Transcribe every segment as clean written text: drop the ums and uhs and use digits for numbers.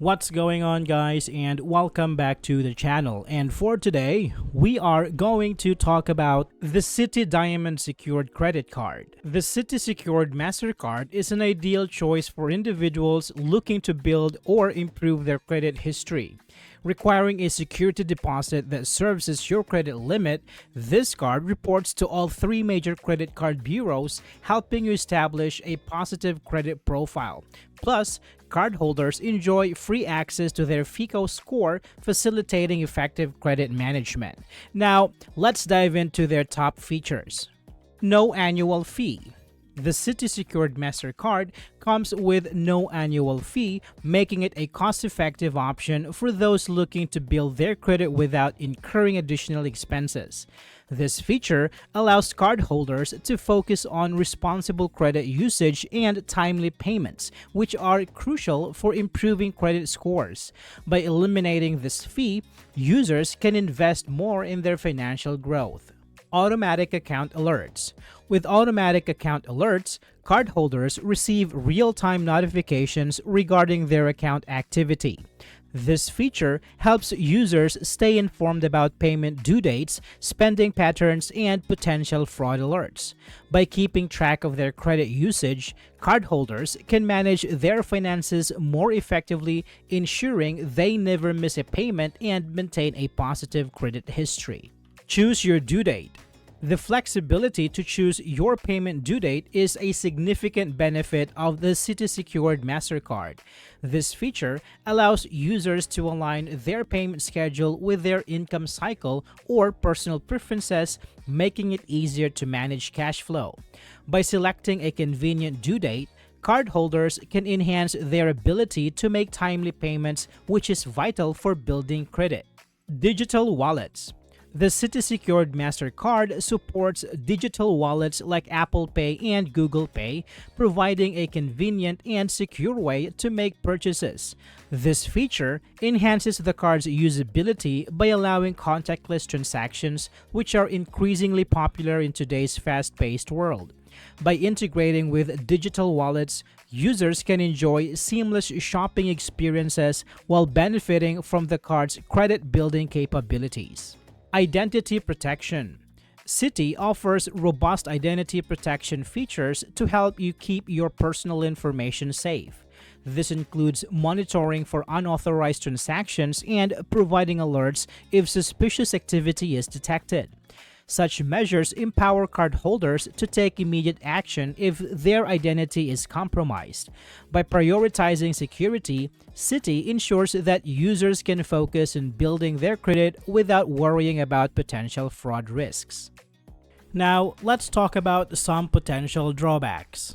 What's going on, guys, and welcome back to the channel. And for today, we are going to talk about the Citi Diamond Secured Credit Card. The Citi Secured MasterCard is an ideal choice for individuals looking to build or improve their credit history. Requiring a security deposit that serves as your credit limit, this card reports to all three major credit card bureaus, helping you establish a positive credit profile. Plus, cardholders enjoy free access to their FICO score, facilitating effective credit management. Now, let's dive into their top features. No annual fee. The Citi Secured MasterCard comes with no annual fee, making it a cost-effective option for those looking to build their credit without incurring additional expenses. This feature allows cardholders to focus on responsible credit usage and timely payments, which are crucial for improving credit scores. By eliminating this fee, users can invest more in their financial growth. Automatic account alerts. With automatic account alerts, cardholders receive real-time notifications regarding their account activity. This feature helps users stay informed about payment due dates, spending patterns, and potential fraud alerts. By keeping track of their credit usage, cardholders can manage their finances more effectively, ensuring they never miss a payment and maintain a positive credit history. Choose your due date. The flexibility to choose your payment due date is a significant benefit of the Citi Secured MasterCard. This feature allows users to align their payment schedule with their income cycle or personal preferences, making it easier to manage cash flow. By selecting a convenient due date, cardholders can enhance their ability to make timely payments, which is vital for building credit. Digital wallets. The Citi Secured MasterCard supports digital wallets like Apple Pay and Google Pay, providing a convenient and secure way to make purchases. This feature enhances the card's usability by allowing contactless transactions, which are increasingly popular in today's fast-paced world. By integrating with digital wallets, users can enjoy seamless shopping experiences while benefiting from the card's credit-building capabilities. Identity protection. Citi offers robust identity protection features to help you keep your personal information safe. This includes monitoring for unauthorized transactions and providing alerts if suspicious activity is detected. Such measures empower cardholders to take immediate action if their identity is compromised. By prioritizing security, Citi ensures that users can focus on building their credit without worrying about potential fraud risks. Now, let's talk about some potential drawbacks.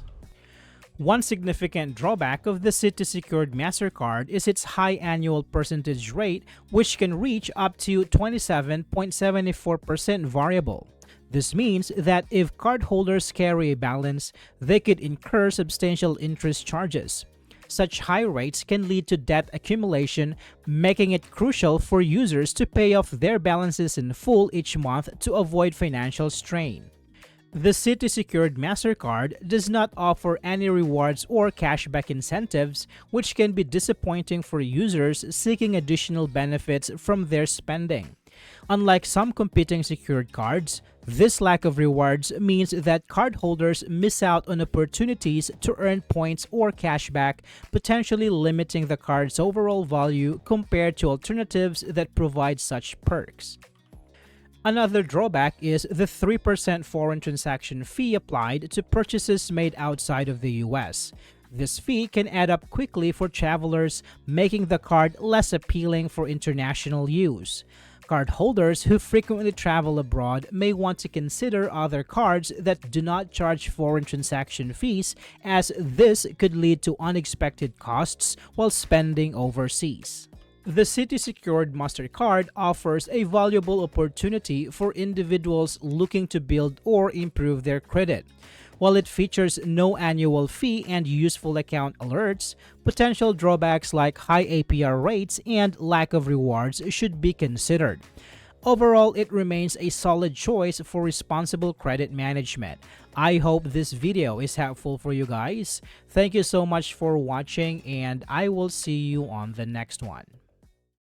One significant drawback of the Citi Secured MasterCard is its high annual percentage rate, which can reach up to 27.74% variable. This means that if cardholders carry a balance, they could incur substantial interest charges. Such high rates can lead to debt accumulation, making it crucial for users to pay off their balances in full each month to avoid financial strain. The Citi Secured MasterCard does not offer any rewards or cashback incentives, which can be disappointing for users seeking additional benefits from their spending. Unlike some competing secured cards, this lack of rewards means that cardholders miss out on opportunities to earn points or cashback, potentially limiting the card's overall value compared to alternatives that provide such perks. Another drawback is the 3% foreign transaction fee applied to purchases made outside of the US. This fee can add up quickly for travelers, making the card less appealing for international use. Cardholders who frequently travel abroad may want to consider other cards that do not charge foreign transaction fees, as this could lead to unexpected costs while spending overseas. The Citi Secured MasterCard offers a valuable opportunity for individuals looking to build or improve their credit. While it features no annual fee and useful account alerts, potential drawbacks like high APR rates and lack of rewards should be considered. Overall, it remains a solid choice for responsible credit management. I hope this video is helpful for you guys. Thank you so much for watching, and I will see you on the next one.